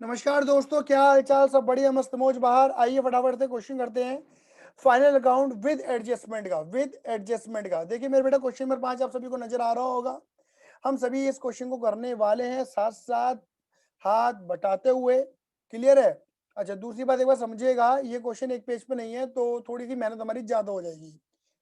नमस्कार दोस्तों, क्या हाल चाल? सब बढ़िया, मस्त मौज बाहर। आइए फटाफट से क्वेश्चन करते हैं फाइनल अकाउंट विद एडजस्टमेंट का। देखिए मेरे बेटा, क्वेश्चन नंबर 5 आप सभी को नजर आ रहा होगा। हम सभी इस क्वेश्चन को करने वाले हैं साथ साथ हाथ बटाते हुए। क्लियर है? अच्छा, दूसरी बात एक बार समझिएगा, ये क्वेश्चन एक पेज पे नहीं है तो थोड़ी सी मेहनत हमारी ज्यादा हो जाएगी।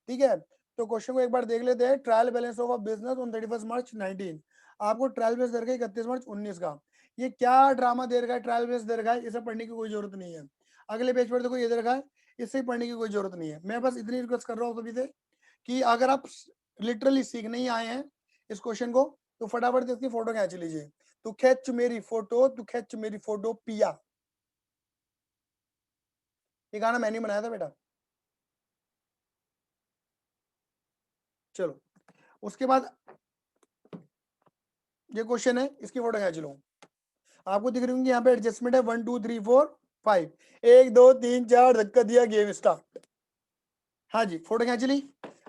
ठीक है, तो क्वेश्चन को एक बार देख लेते हैं। Trial balance of a business on 31 मार्च 19। आपको ट्रायल बैलेंस दे रखा है 31 मार्च 19 का। ये क्या ड्रामा दे रखा है, ट्रायल बैलेंस दे रखा है, इसे पढ़ने की कोई जरूरत नहीं है। अगले पेज पर देखो, ये दे रखा है, इससे ही पढ़ने की कोई जरूरत नहीं है। मैं बस इतनी रिक्वेस्ट कर रहा हूँ सभी से कि अगर आप लिटरली सीखने ही आए हैं इस क्वेश्चन को, तो फटाफट से इसकी फोटो खींच लीजिए। तू खींच मेरी फोटो, तू खींच मेरी फोटो पिया। ये गाना मैंने बनाया था बेटा। चलो, उसके बाद ये क्वेश्चन है, इसकी फोटो खींच लो। आपको दिख रही होंगी यहाँ पे एडजस्टमेंट है 1 2 3 4 5। 1 2 3 4 धक्का दिया, गेम स्टार्ट। हाँ जी, फोटो खींच ली।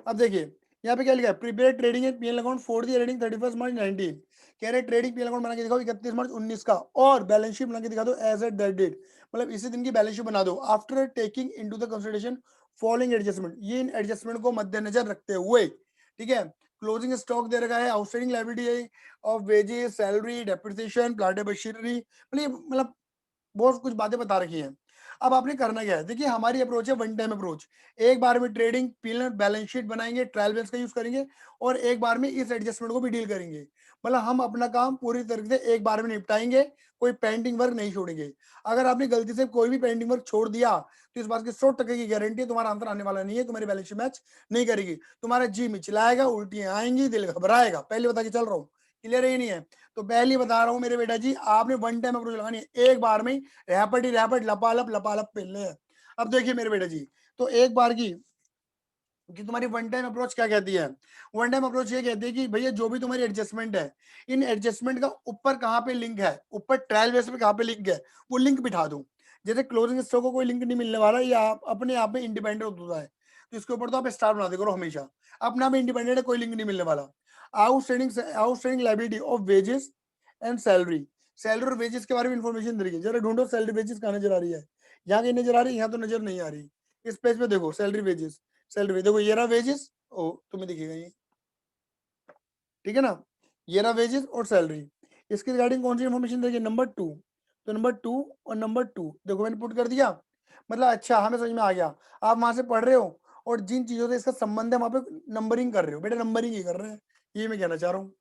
अब देखिए यहाँ पे क्या लिखा है, prepare trading and PL account for the reading 31 मार्च 19। कह रहे ट्रेडिंग पीएल अकाउंट बना के दिखाओ 31 मार्च 19 का, और बैलेंस शीट बना के दिखा दो एज एट दैट डेट। मतलब इसी दिन की बैलेंस शीट बना दो after taking into the consideration following adjustment. ये इन एडजस्टमेंट को मद्देनजर रखते हुए। ठीक है, क्लोजिंग स्टॉक दे रखा है, outstanding liability of wages, salary, depreciation, plant and machinery. मतलब बहुत कुछ बातें बता रखी हैं। अब आपने करना क्या है, देखिए हमारी अप्रोच है वन टाइम अप्रोच। एक बार में ट्रेडिंग पीएल बैलेंस शीट बनाएंगे, ट्रायल बैलेंस का यूज करेंगे, और एक बार में इस एडजस्टमेंट को भी डील करेंगे। मतलब हम अपना काम पूरी तरीके से एक बार में निपटाएंगे, कोई पेंडिंग वर्क नहीं छोड़ेंगे। अगर आपने गलती से कोई भी पेंडिंग वर्क छोड़ दिया तो इस बात की 100% की गारंटी है तुम्हारा आंसर आने वाला नहीं है, तुम्हारी बैलेंस शीट मैच नहीं करेगी, तुम्हारा जी मिचलाएगा, उल्टियां आएंगी, दिल घबराएगा। पहले बता के चल रहा हूँ, क्लियर है नहीं है? तो पहले बता रहा हूँ मेरे बेटा जी, आपने वन टाइम अप्रोच लगानी है, एक बार में रैपिड ही रैपिड, लपालप पेलने हैं। अब देखिए मेरे बेटा जी, तो एक बार की कि तुम्हारी वन टाइम अप्रोच क्या कहती है। वन टाइम अप्रोच ये कहती है कि भैया जो भी तुम्हारी एडजस्टमेंट है, इन एडजस्टमेंट का ऊपर कहाँ पे लिंक है, ऊपर ट्रायल बेस पे कहाँ पे लिंक है, वो लिंक बिठा दो। जैसे क्लोजिंग स्टॉक को कोई लिंक नहीं मिलने वाला, या आप अपने आप में इंडिपेंडेंट होता है, तो इसके ऊपर तो आप स्टार बना दे करो हमेशा। अपने आप में इंडिपेंडेंट है, कोई लिंक नहीं मिलने वाला। Outstanding liability of wages and salary. Salary और वेजेस के बारे में इंफॉर्मेशन दे रही है। जरा ढूंढो सैलरी वेजेस कहाँ नजर आ रही है। यहाँ कहीं नजर आ रही है? यहाँ तो नजर नहीं आ रही। इस पेज पे देखो सैलरी वेजेस। सैलरी देखो, ये रहा वेजेस, ओ तुम्हें दिखेगा ये। ठीक है ना, ये रहा वेजेस और सैलरी। इसके रिगार्डिंग कौन सी इन्फॉर्मेशन देखिए, नंबर 2। तो नंबर 2 और नंबर 2 देखो मैंने पुट कर दिया। मतलब अच्छा, हमें समझ में आ गया। आप वहां से पढ़ रहे हो और जिन चीजों से इसका संबंध है वहां पे नंबरिंग कर रहे हो। बेटा नंबरिंग ही कर रहे हैं, ये मैं कहना चाह रहा हूँ।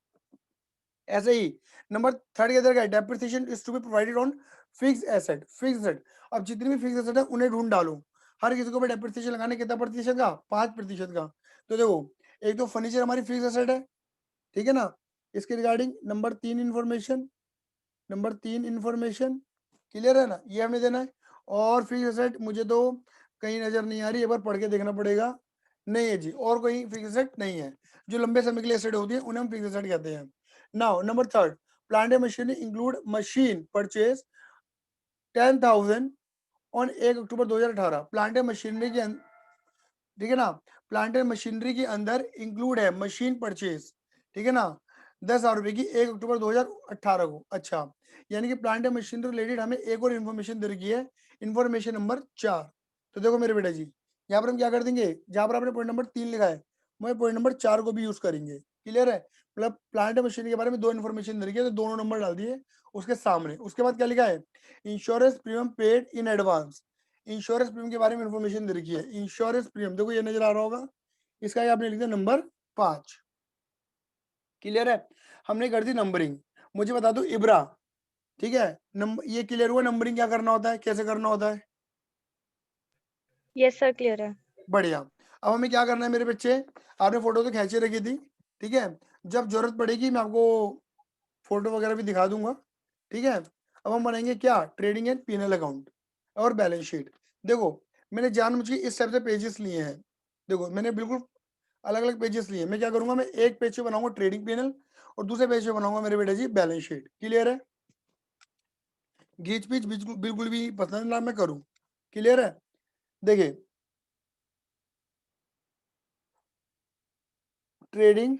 ऐसे ही नंबर 3 के अंदर क्या, depreciation is to be provided on fix asset. Fix asset, अब जितनी भी फिक्स एसेट है उन्हें ढूंढ डालो। हर किसी को भी डेप्रिसिएशन लगाने कितना प्रतिशत का, 5% का। तो देखो, एक तो फर्नीचर हमारी फिक्स एसेट है, ठीक है ना। इसके रिगार्डिंग नंबर 3 इंफॉर्मेशन क्लियर है ना, ये हमें देना है। और फिक्स एसेट मुझे तो कहीं नजर नहीं आ रही, एक बार पढ़ के देखना पड़ेगा। नहीं है जी, और कोई फिक्स एसेट नहीं है। जो लंबे समय के लिए एसेट होती है उन्हें हम फिक्स एसेट कहते हैं। Now number 3, plant and machinery include machine purchase 10,000 on 1 October 2018। Plant and machinery के ठीक है ना, प्लांट एंड मशीनरी के अंदर इंक्लूड है मशीन परचेज। ठीक है ना, 10,000 रुपए की 1 अक्टूबर 2018 को। अच्छा, यानी कि प्लांट एंड मशीनरी रिलेटेड हमें एक और इन्फॉर्मेशन दे रखी है, इन्फॉर्मेशन नंबर 4। तो देखो मेरे बेटा जी, यहाँ पर हम क्या कर देंगे, जहां पर आपने पॉइंट नंबर 3 लिखा है, वही पॉइंट नंबर 4 को भी यूज करेंगे। क्लियर है? मतलब प्लांट एंड मशीनरी के बारे में 2 इन्फॉर्मेशन दे रखी है, तो दोनों नंबर डाल दिए उसके सामने। उसके बाद क्या लिखा है, insurance premium paid in advance. Insurance premium के बारे में इन्फॉर्मेशन दे रखी है। इंश्योरेंस प्रीमियम देखो, ये नजर आ रहा होगा, इसका आपने लिख दिया नंबर 5। क्लियर है? हमने कर दी नंबरिंग। मुझे बता दो इब्रा, ठीक है, नंबर ये क्लियर हुआ, नंबरिंग क्या करना होता है, कैसे करना होता है? यस सर, क्लियर है। बढ़िया। अब हमें क्या करना है मेरे बच्चे, आपने फोटो तो खींचे रखी थी, ठीक है। जब जरूरत पड़ेगी मैं आपको फोटो वगैरह भी दिखा दूंगा, ठीक है। अब हम बनाएंगे क्या, ट्रेडिंग एंड पीएनएल अकाउंट और बैलेंस शीट। देखो, मैंने जानबूझ के इस टाइप से पेजेस लिए हैं। देखो मैंने बिल्कुल अलग अलग पेजेस लिए। मैं क्या करूंगा, मैं एक पेज पे बनाऊंगा ट्रेडिंग पीएनएल, और दूसरे पेज पे बनाऊंगा मेरे बेटे जी बैलेंस शीट। क्लियर है? घीच पीच बिल्कुल बिल्कुल भी पसंद ना मैं करूं। क्लियर है? देखिए, ट्रेडिंग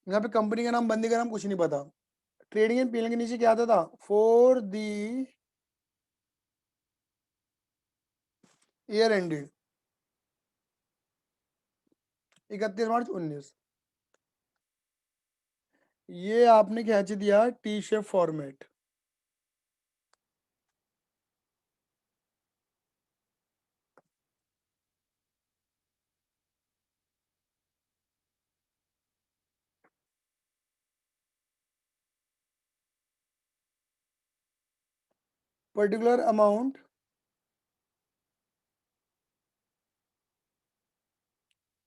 यहाँ पे कंपनी का नाम, बंदी का नाम कुछ नहीं पता। ट्रेडिंग एंड पीएल के नीचे क्या आता था, फॉर दी ईयर एंडेड 31 मार्च 19। ये आपने क्या दिया, T shape format. Particular amount,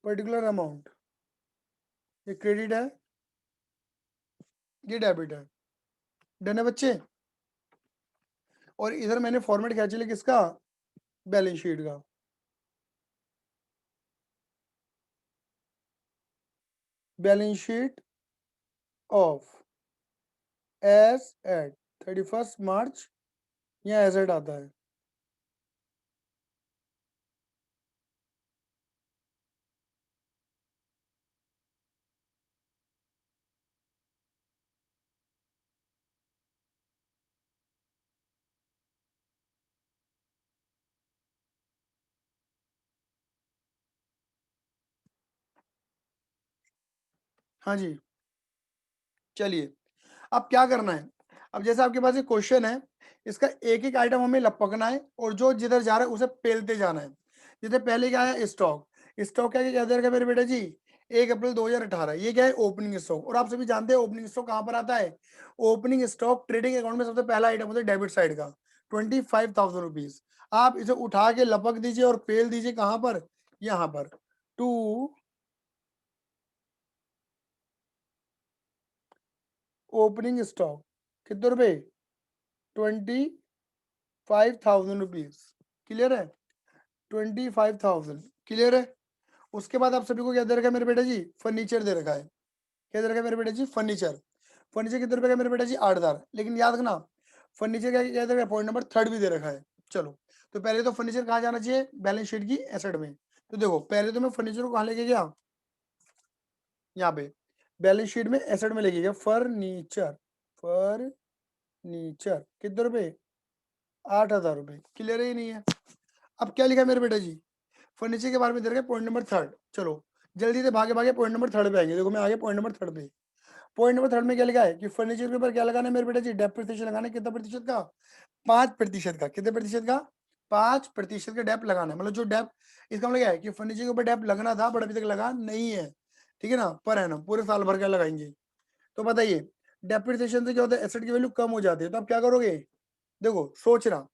particular amount, ये क्रेडिट है, ये डेबिट है। डन है बच्चे। और इधर मैंने फॉर्मेट खींच लिया किसका, बैलेंस शीट का। Balance sheet of as at 31 March, यहाँ एसेट आता है। हाँ जी, चलिए अब क्या करना है। अब जैसे आपके पास एक क्वेश्चन है, इसका एक एक आइटम हमें लपकना है और जो जिधर जा रहा है उसे पेलते जाना है। जैसे पहले क्या है, स्टॉक। स्टॉक क्या क्या मेरे बेटे जी, 1 अप्रैल 2018, ये क्या है, ओपनिंग स्टॉक। और आप सभी जानते हैं ओपनिंग स्टॉक कहां पर आता है, ओपनिंग स्टॉक ट्रेडिंग अकाउंट में सबसे पहला आइटम होता है डेबिट साइड का, 25,000 रुपीज। आप इसे उठा के लपक दीजिए और पेल दीजिए कहां पर, यहां पर, टू ओपनिंग स्टॉक। कितने रुपए, 25,000 रुपीज। क्लियर है, 25,000। क्लियर है। उसके बाद आप सभी को क्या दे रखा है मेरे बेटा जी, फर्नीचर दे रखा है। क्या दे रखा है मेरे बेटा जी, फर्नीचर। फर्नीचर कितने रुपए का मेरे बेटा जी, 8,000। लेकिन याद रखना, फर्नीचर क्या दे रखा है, पॉइंट नंबर 3 भी दे रखा है। चलो, तो पहले तो फर्नीचर कहाँ जाना चाहिए, बैलेंस शीट की एसेट में। तो देखो पहले तो मैं फर्नीचर को कहाँ लेके गया, यहाँ पे बैलेंस शीट में एसेट में लेके गया, फर्नीचर। फर्नीचर कितने रुपए, 8,000 रुपए। क्लियर है, ही नहीं है। अब क्या लिखा है मेरे बेटा जी, फर्नीचर के बारे में दे रखा है पॉइंट नंबर 3। चलो जल्दी से भागे भागे पॉइंट नंबर 3 पे आएंगे। देखो मैं आगे पॉइंट नंबर 3 पे। पॉइंट नंबर 3 में क्या लिखा है कि फर्नीचर के ऊपर क्या लगाना है मेरे बेटा जी, डेप्रिसिएशन लगाना है। कितना प्रतिशत का, 5% का। कितने प्रतिशत का, 5% का डेप लगाना है। मतलब जो डेप, इसका मतलब क्या है कि फर्नीचर के ऊपर डेप लगना था बट अभी तक लगा नहीं है। ठीक है ना, पर है ना, पूरे साल भर का लगाएंगे। तो बताइए, डेप्रिसिएशन से क्या होता है, एसेट की वैल्यू कम हो जाती है। तो आप क्या करोगे, देखो सोचना,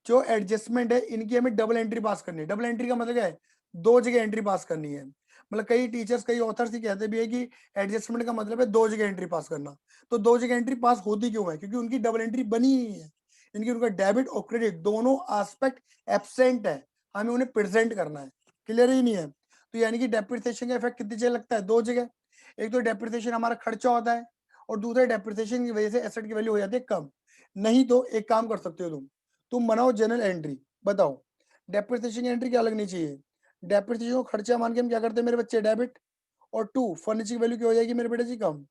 जो एडजस्टमेंट है इनकी हमें डबल एंट्री पास करनी है। डबल एंट्री का मतलब क्या है, दो जगह एंट्री पास करनी है। मतलब कई टीचर्स, कई ऑथर्स ही कहते भी है कि एडजस्टमेंट का मतलब है दो जगह एंट्री पास करना। तो दो जगह एंट्री पास होती क्यों है, क्योंकि उनकी डबल एंट्री बनी ही है। इनकी, उनका डेबिट और क्रेडिट दोनों एस्पेक्ट एब्सेंट है, हमें उन्हें प्रेजेंट करना है। क्लियर ही नहीं है। तो यानी कि डेप्रिसिएशन का इफेक्ट कितनी जगह लगता है, दो जगह। एक तो डेप्रिसिएशन हमारा खर्चा होता है, और दूसरा डेप्रिसिएशन की वजह से एसेट की वैल्यू हो जाती है कम। नहीं तो एक काम कर सकते हो तुम बनाओ जनरल एंट्री। बताओ डेप्रिसिएशन की एंट्री क्या लगनी चाहिए, डेप्रिसिएशन को खर्चा मान के हम क्या करते हैं मेरे बच्चे, डेबिट। और टू, फर्नीचर की वैल्यू क्या हो जाएगी मेरे बेटे जी, कम।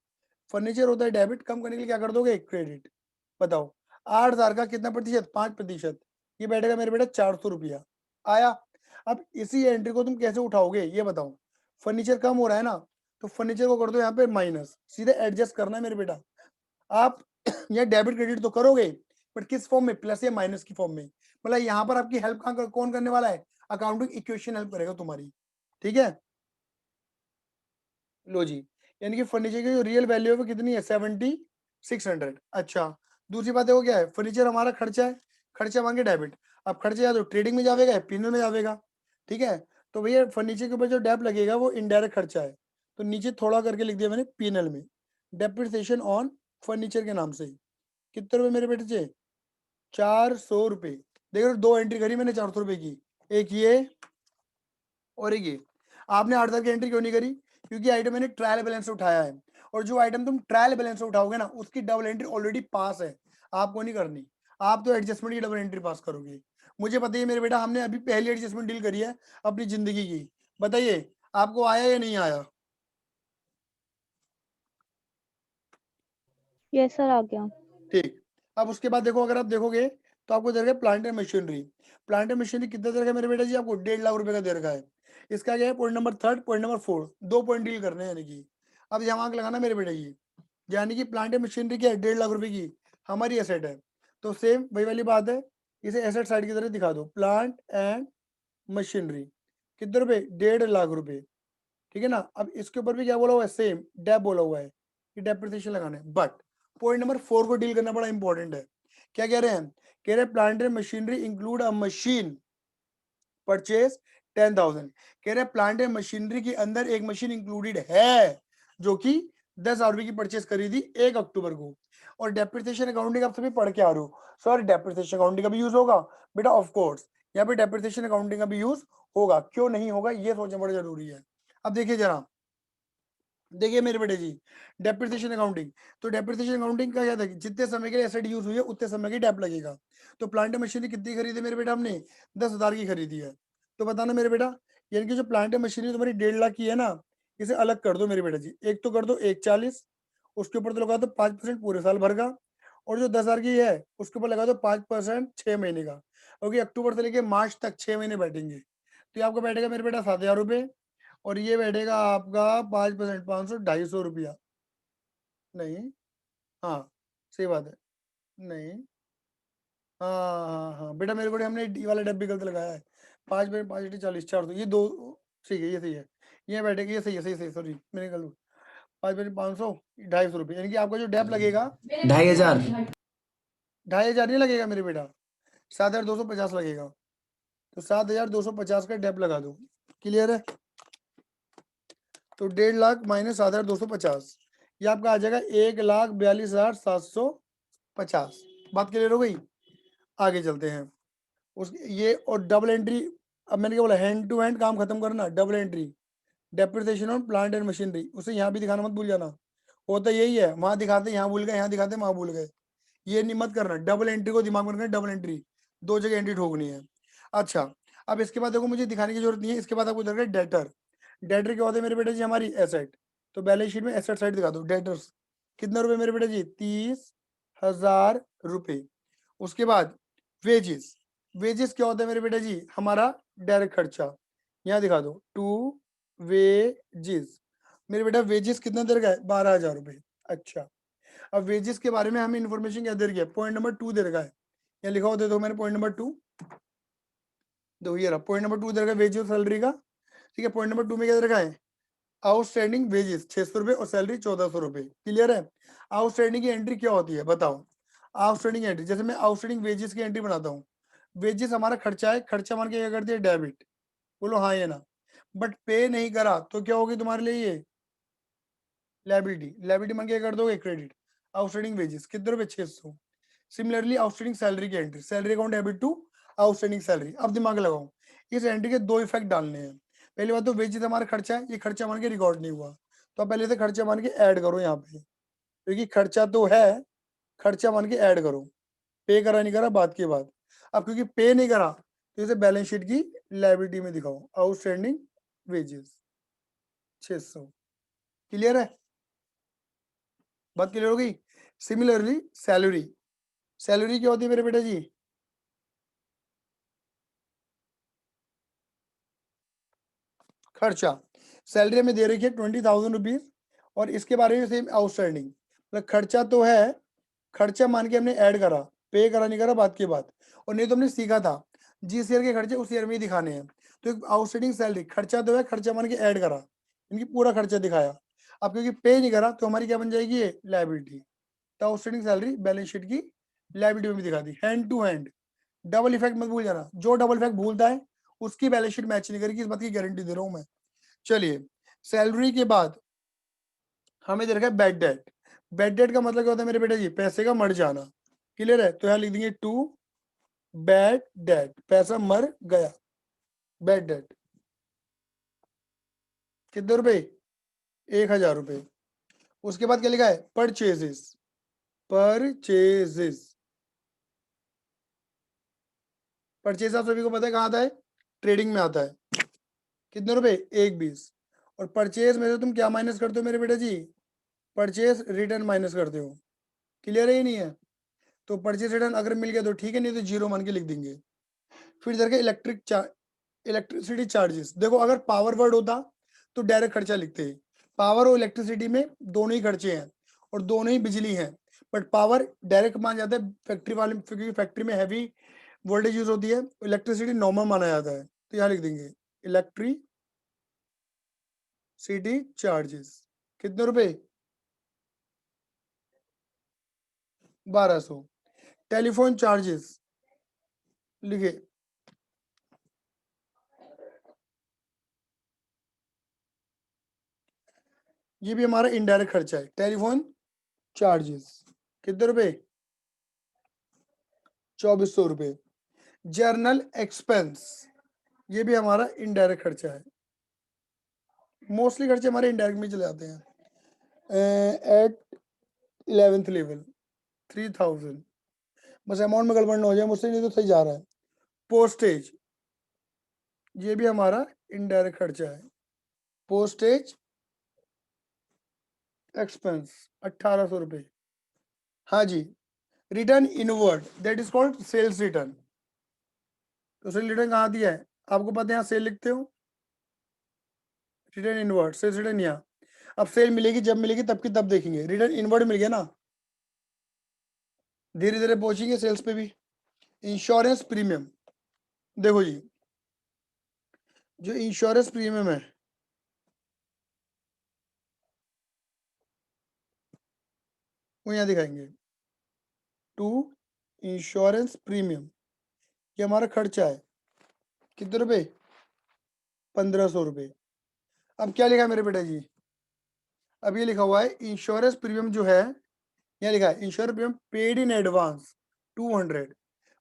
फर्नीचर होता है डेबिट, कम करने के लिए क्या कर दोगे, क्रेडिट। बताओ 8,000 का कितना प्रतिशत, 5%। ये बैठेगा मेरे बेटा 400 रुपया आया। अब इसी एंट्री को तुम कैसे उठाओगे ये बताओ। फर्नीचर कम हो रहा है ना, तो फर्नीचर को कर दो यहाँ पे माइनस, सीधे एडजस्ट करना है मेरे बेटा। आप ये डेबिट क्रेडिट तो करोगे, बट किस फॉर्म में, प्लस या माइनस की फॉर्म में। मतलब यहाँ पर आपकी हेल्प कौन करने वाला है, अकाउंटिंग इक्वेशन हेल्प करेगा तुम्हारी। ठीक है, लो जी। यानी कि फर्नीचर की जो रियल वैल्यू है वो कितनी है, 7,600। अच्छा, दूसरी बात देखो क्या है, फर्नीचर हमारा खर्चा है, खर्चा मांगे डेबिट। अब खर्चा या तो ट्रेडिंग में जाएगा या पीनल में जाएगा। ठीक है, तो भैया फर्नीचर के ऊपर जो डेप लगेगा वो इनडायरेक्ट खर्चा है। तो नीचे थोड़ा करके लिख दिया मैंने पीनल में, डेप्रिसिएशन ऑन फर्नीचर के नाम से। कितने रुपए मेरे बेटे से, 400 रुपए। देखो दो एंट्री करी मैंने 400 रुपए की, एक ये और एक ये। आपने 8,000 की एंट्री क्यों नहीं करी, क्योंकि आइटम मैंने ट्रायल बैलेंस से उठाया है। और जो आइटम तुम ट्रायल बैलेंस से उठाओगे ना, उसकी डबल एंट्री ऑलरेडी पास है, आपको नहीं करनी। आप तो एडजस्टमेंट की डबल एंट्री पास करोगे। मुझे पता है मेरे बेटा, हमने अभी पहली एडजस्टमेंट डील करी है अपनी जिंदगी की। बताइए आपको आया या नहीं आया। यस सर, आ गया। ठीक, अब उसके बाद देखो, अगर आप देखोगे तो आपको दे रखा है plant and machinery. Plant and machinery कितना दे रखा है मेरे बेटा जी? आपको 1.5 लाख रुपए का दे रखा है। इसका क्या है? Point number third, point number 4, 2 point deal करने हैं। यानी कि अब यहाँ आंक लगाना मेरे बेटा जी, यानी कि प्लांट एंड मशीनरी क्या है? 1.5 लाख रुपए की हमारी एसेट है। तो सेम वही वाली बात है, इसे एसेट साइड की तरह दिखा दो। प्लांट एंड मशीनरी कितने रुपए? 1.5 लाख रुपए, ठीक है ना। अब इसके ऊपर भी क्या बोला हुआ है? सेम डेप बोला हुआ है कि डेप्रिसिएशन लगाना है। बट पॉइंट नंबर 4 को डील करना बड़ा इंपॉर्टेंट है। क्या कह रहे हैं? कह रहे हैं plant and machinery include a machine purchase 10,000। कह रहे हैं प्लांट एंड मशीनरी के अंदर एक मशीन इंक्लूडेड है जो कि 10,000 रुपए की परचेज करी थी 1 अक्टूबर को। और डेप्रिसिएशन अकाउंटिंग आप सभी पढ़ के आ रहे हो। सर डेप्रिसिएशन अकाउंटिंग का भी यूज होगा बेटा? ऑफ कोर्स यहाँ पे डेप्रिसिएशन अकाउंटिंग का भी यूज होगा, क्यों नहीं होगा ये सोचना बड़ा जरूरी है। अब देखिए जरा, देखिए मेरे बेटे जी, डेप्रिसिएशन अकाउंटिंग, तो डेप्रिसिएशन अकाउंटिंग का क्या था कि जितने समय के लिए एसेट यूज हुई है उतने समय की डेप लगेगा। तो प्लांट मशीनरी कितनी खरीदी मेरे बेटा? हमने 10,000 की खरीदी है। तो बताना मेरे बेटा, यानी कि जो प्लांट मशीनरी तुम्हारी 1.5 लाख की है ना, इसे अलग कर दो मेरे बेटा जी। एक तो कर दो 140, उसके ऊपर तो लगा दो 5% पूरे साल भर का, और जो 10,000 की है उसके ऊपर लगा दो 5% 6 महीने का, क्योंकि अक्टूबर से लेके मार्च तक 6 महीने बैठेंगे। तो ये आपका बैठेगा मेरे बेटा 7,000 रुपये, और ये बैठेगा आपका 5%, 500, 250 रुपया। नहीं, हाँ सही बात है। नहीं, हाँ हाँ हाँ बेटा मेरे को हमने डी वाला डब्बी गलत लगाया है। 5 5 40 400, ये दो ठीक है, ये सही है। ये बैठेगा, ये सही है, सही सही, सॉरी मैंने गलत। 5 500, 250 रुपये, यानी कि आपका जो डेप लगेगा 2,500। 2,500 नहीं लगेगा मेरे बेटा, 7,250 लगेगा। तो 7,250 का डेप लगा दो। क्लियर है? तो 1.5 लाख माइनस 7,250, ये आपका आ जाएगा 1,42,750। बात क्लियर हो गई? आगे चलते हैं। उस ये और डबल एंट्री, अब मैंने क्या बोला? हैंड टू हैंड काम खत्म करना, double entry depreciation on plant and machinery, उसे यहाँ भी दिखाना मत भूल जाना। होता यही है, वहां दिखाते यहाँ भूल गए, यहाँ दिखाते वहां भूल गए, ये नहीं मत करना। डबल एंट्री को दिमाग में रखना, डबल एंट्री, दो जगह एंट्री ठोकनी है। अच्छा, अब इसके बाद देखो मुझे दिखाने की जरूरत नहीं है। इसके बाद आपको दरकार डेटर। डेटर क्या होता है मेरे बेटे जी? हमारी एसेट। तो बैलेंस शीट में एसेट साइड दिखा दो। डेटर्स कितने रुपए मेरे बेटे जी? 30,000 रुपए। उसके बाद वेजेस, वेजेस क्या होता है मेरे बेटा जी? हमारा डायरेक्ट खर्चा, यहाँ दिखा दो टू वेजेस। मेरे बेटा वेजेस कितना दे रखा है? 12,000 रुपए। अच्छा, अब वेजेस के बारे में हमें इन्फॉर्मेशन क्या दे रखी है? पॉइंट नंबर 2 दे रखा है, यहाँ लिखा हो दे दो मैंने पॉइंट नंबर 2। देखो ये रहा पॉइंट नंबर 2 दे रखा है, वेज और सैलरी का। ठीक है, पॉइंट नंबर 2 में क्या दे रखा है? आउटस्टैंडिंग वेजेस 600 रुपए और सैलरी 1,400 रुपए। क्लियर है? आउटस्टैंडिंग की एंट्री क्या होती है बताओ? आउटस्टैंडिंग एंट्री, जैसे मैं आउटस्टैंडिंग वेजेस की एंट्री बनाता हूँ। वेजेस हमारा खर्चा है, खर्चा मान के क्या कर दिया? डेबिट। बोलो हाँ या ना। बट पे नहीं करा तो क्या होगी तुम्हारे लिए? ये लायबिलिटी, लायबिलिटी मान के क्या कर दोगे? क्रेडिट। आउटस्टैंडिंग वेजेस कितने रुपए? 600। सिमिलरली आउटस्टैंडिंग सैलरी की entry, salary account debit to outstanding salary. अब दिमाग लगाओ, इस एंट्री के दो इफेक्ट डालने हैं। पहली बात तो वेजेस हमारा खर्चा है, ये खर्चा मान के रिकॉर्ड नहीं हुआ, तो पहले से खर्चा मान के ऐड करो यहाँ पे, क्योंकि खर्चा तो है, खर्चा मान के ऐड करो। पे करा नहीं करा बात की बात। अब क्योंकि पे नहीं करा तो इसे बैलेंस शीट की लायबिलिटी में दिखाओ, आउटस्टैंडिंग वेजेस 600। क्लियर है? बात क्लियर हो गई? सिमिलरली सैलरी, सैलरी क्या होती है मेरे बेटा जी? खर्चा। सैलरी में दे रखी है 20,000 रुपीज, और इसके बारे में सेम आउटस्टैंडिंग, मतलब खर्चा तो है, खर्चा मान के हमने ऐड करा, पे करा नहीं करा बात की बात। और नहीं तो हमने सीखा था जिस ईयर के खर्चे उस ईयर में ही दिखाने हैं। तो आउटस्टैंडिंग सैलरी, खर्चा तो है, खर्चा मान के ऐड करा, इनकी पूरा खर्चा दिखाया। अब क्योंकि पे नहीं करा तो हमारी क्या बन जाएगी? ये लायबिलिटी। तो आउटस्टैंडिंग सैलरी बैलेंस शीट की लायबिलिटी में भी दिखा दी। Hand to hand, double effect मत भूल जाना, जो डबल इफेक्ट भूलता है उसकी बैलेंस शीट मैच नहीं करेगी, इस बात की गारंटी दे रहा हूं मैं। चलिए, सैलरी के बाद हमें दे रखा है बैड डेट। बैड डेट का मतलब क्या होता है मेरे बेटे जी? पैसे का मर जाना। क्लियर है? तो यहाँ लिख देंगे टू बैड डेट, पैसा मर गया, बैड डेट। कितने रुपए? 1,000 रुपए। उसके बाद क्या लिखा है? परचेजेस, परचेजेस, परचेज आप सभी को पता है कहाँ आता है? ट्रेडिंग में आता है। कितने रुपए? 1,20। और परचेज में से तुम क्या माइनस करते हो मेरे बेटा जी? परचेज रिटर्न माइनस करते हो। क्लियर है या नहीं है? तो परचेज रिटर्न अगर मिल गया तो ठीक है, नहीं तो जीरो मान के लिख देंगे। फिर इधर के इलेक्ट्रिसिटी चार्जेस, देखो अगर पावर वर्ड होता तो डायरेक्ट खर्चा लिखते हैं। पावर और इलेक्ट्रिसिटी में दोनों ही खर्चे हैं और दोनों ही बिजली हैं, बट पावर डायरेक्ट मान जाता है फैक्ट्री वाले, क्योंकि फैक्ट्री में हैवी वोल्टेज यूज होती है। इलेक्ट्रिसिटी नॉर्मल माना जाता है, तो यहाँ लिख देंगे इलेक्ट्रिसिटी चार्जेस कितने रुपए? 1200। टेलीफोन चार्जेस लिखे, ये भी हमारा इनडायरेक्ट खर्चा है। टेलीफोन चार्जेस कितने रुपए? 2400 रुपए। जर्नल एक्सपेंस, ये भी हमारा इनडायरेक्ट खर्चा है। मोस्टली खर्चे हमारे इनडायरेक्ट में चले जाते हैं। एट 11th लेवल 3000, बस अमाउंट में गड़बड़ ना हो जाए मुझसे, नहीं तो सही जा रहा है। पोस्टेज, ये भी हमारा इनडायरेक्ट खर्चा है। पोस्टेज एक्सपेंस 1800 रुपए। हाँ जी। Return inward, that is called sales return. तो सेल रिटर्न कहाँ दिया है आपको पता है? यहाँ सेल लिखते हो, रिटर्न इनवर्ड, सेल्स रिटर्न यहाँ। अब सेल मिलेगी जब मिलेगी तब की तब देखेंगे। रिटर्न इनवर्ड मिल गया ना, धीरे धीरे पहुंचेंगे सेल्स पे भी। इंश्योरेंस प्रीमियम, देखो जी जो इंश्योरेंस प्रीमियम है वो यहाँ दिखाएंगे। टू इंश्योरेंस प्रीमियम, ये हमारा खर्चा है कितने रुपए? 1500 रुपए। अब क्या लिखा है मेरे बेटा जी? अब ये लिखा हुआ है इंश्योरेंस प्रीमियम जो है, यहाँ लिखा है insurance premium paid in advance 200।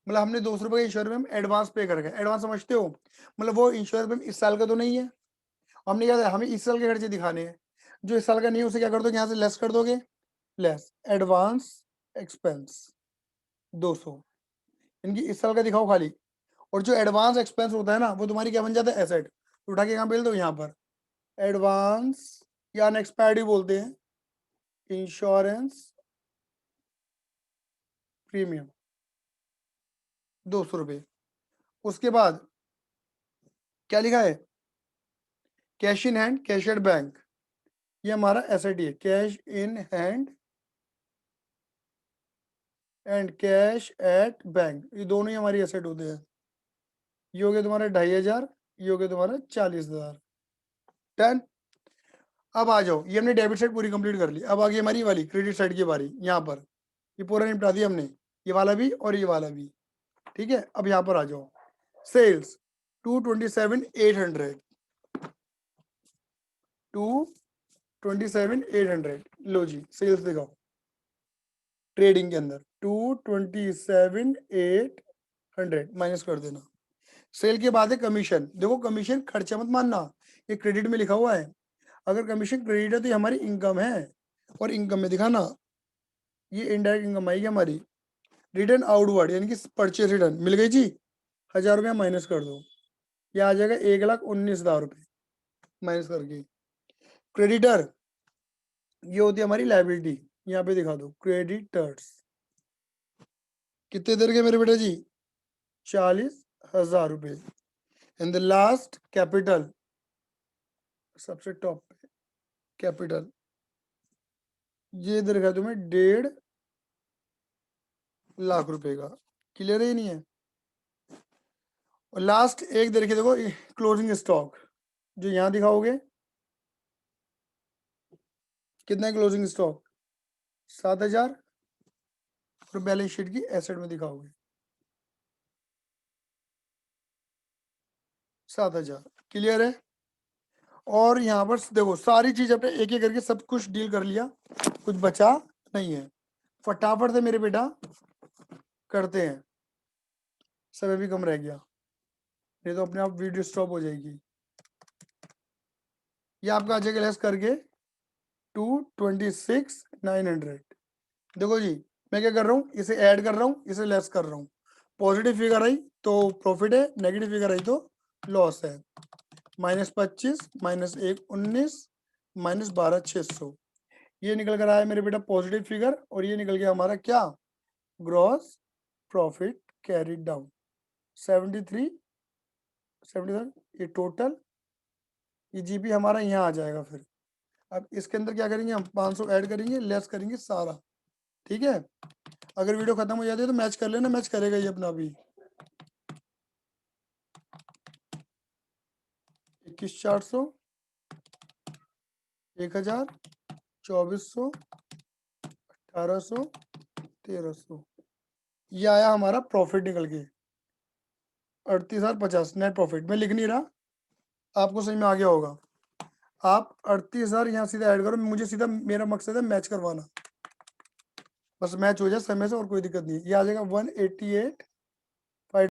मतलब हमने 200 रुपए का इंश्योरेंस प्रीमियम एडवांस पे कर रखा है। एडवांस समझते हो? मतलब वो इंश्योरेंस प्रीमियम इस साल का तो नहीं है, हमने क्या हमें इस साल के खर्चे दिखाने हैं। जो इस साल का नहीं है उसे क्या कर दोगे, यहाँ से लेस कर दोगे, लेस एडवांस एक्सपेंस 200, इनकी इस साल का दिखाओ खाली। और जो एडवांस एक्सपेंस होता है ना वो तुम्हारी क्या बन जाता है? एसेट। तो उठा के कहाँ बेल दो? यहाँ पर एडवांस या अनएक्सपायर्ड भी बोलते हैं, इंश्योरेंस प्रीमियम 200 रुपये। उसके बाद क्या लिखा है? Cash in hand, cash at bank, ये हमारा एसेट ही है। Cash in hand and cash at bank, ये दोनों ही हमारी एसेट होते हैं। ये हो गया तुम्हारा 2500, ये हो गया तुम्हारा 40,000। डन। अब आ जाओ, ये हमने डेबिट साइड पूरी कंप्लीट कर ली। अब आ गई हमारी वाली क्रेडिट साइड की बारी। यहाँ पर ये पूरा निपटा दिया हमने, ये वाला भी और ये वाला भी। ठीक है, अब यहाँ पर आ जाओ। सेल्स 227,800, 227,800। लो जी सेल्स दिखाओ ट्रेडिंग के अंदर। 227,800 माइनस कर देना। सेल के बाद है कमीशन। देखो कमीशन खर्चा मत मानना, ये क्रेडिट में लिखा हुआ है। अगर कमीशन क्रेडिट है तो ये हमारी इनकम है, और इनकम में दिखाना ये इनडायरेक्ट इनकम आएगी हमारी। रिटर्न आउटवर्ड यानी कि परचेज रिटर्न मिल गई जी, 1000 रुपया माइनस कर दो, ये आ जाएगा 1,19,000 रुपये माइनस करके। क्रेडिटर ये होती है हमारी लाइबिलिटी, यहाँ पे दिखा दो क्रेडिटर्स कितने देर के मेरे बेटा जी? 40,000 रुपये। एंड द लास्ट कैपिटल, सबसे टॉप पे कैपिटल, ये इधर है तुम्हें 1.5 लाख रुपए का। क्लियर ही नहीं है? और लास्ट एक देखिए, देखो क्लोजिंग स्टॉक जो यहाँ दिखाओगे कितना है क्लोजिंग स्टॉक? 7,000। और बैलेंस शीट की एसेट में दिखाओगे 7,000। क्लियर है? और यहाँ पर देखो सारी चीज अपने एक एक करके सब कुछ डील कर लिया, कुछ बचा नहीं है। फटाफट से मेरे बेटा करते हैं, समय भी कम रह गया, नहीं तो अपने आप वीडियो स्टॉप हो जाएगी। ये आपका आ जाएगा लेस करके 226,900। देखो जी मैं क्या कर रहा हूँ, इसे ऐड कर रहा हूँ, इसे लेस कर रहा हूँ। पॉजिटिव फिगर आई तो प्रॉफिट है, नेगेटिव फिगर आई तो लॉस है। -25 -1 19 -12 600। ये निकल कर आया मेरे बेटा पॉजिटिव फिगर, और ये निकल गया हमारा क्या, ग्रॉस प्रॉफिट कैरिड डाउन 73 77। ये टोटल, ये जीपी हमारा यहाँ आ जाएगा। फिर अब इसके अंदर क्या करेंगे हम, 500 ऐड करेंगे, लेस करेंगे सारा, ठीक है। अगर वीडियो खत्म हो जाती है तो मैच कर लेना, मैच करेगा ये अपना भी। 21,400, 1,000, 2,400, 1,800, 1,300, ये आया हमारा प्रॉफिट निकल के 38,050 नेट प्रॉफिट। मैं लिख नहीं रहा, आपको समझ में आ गया होगा। आप 38,000 यहाँ सीधा ऐड करो, मुझे सीधा मेरा मकसद है मैच करवाना, बस मैच हो जाए समय से, और कोई दिक्कत नहीं। ये आ जाएगा 188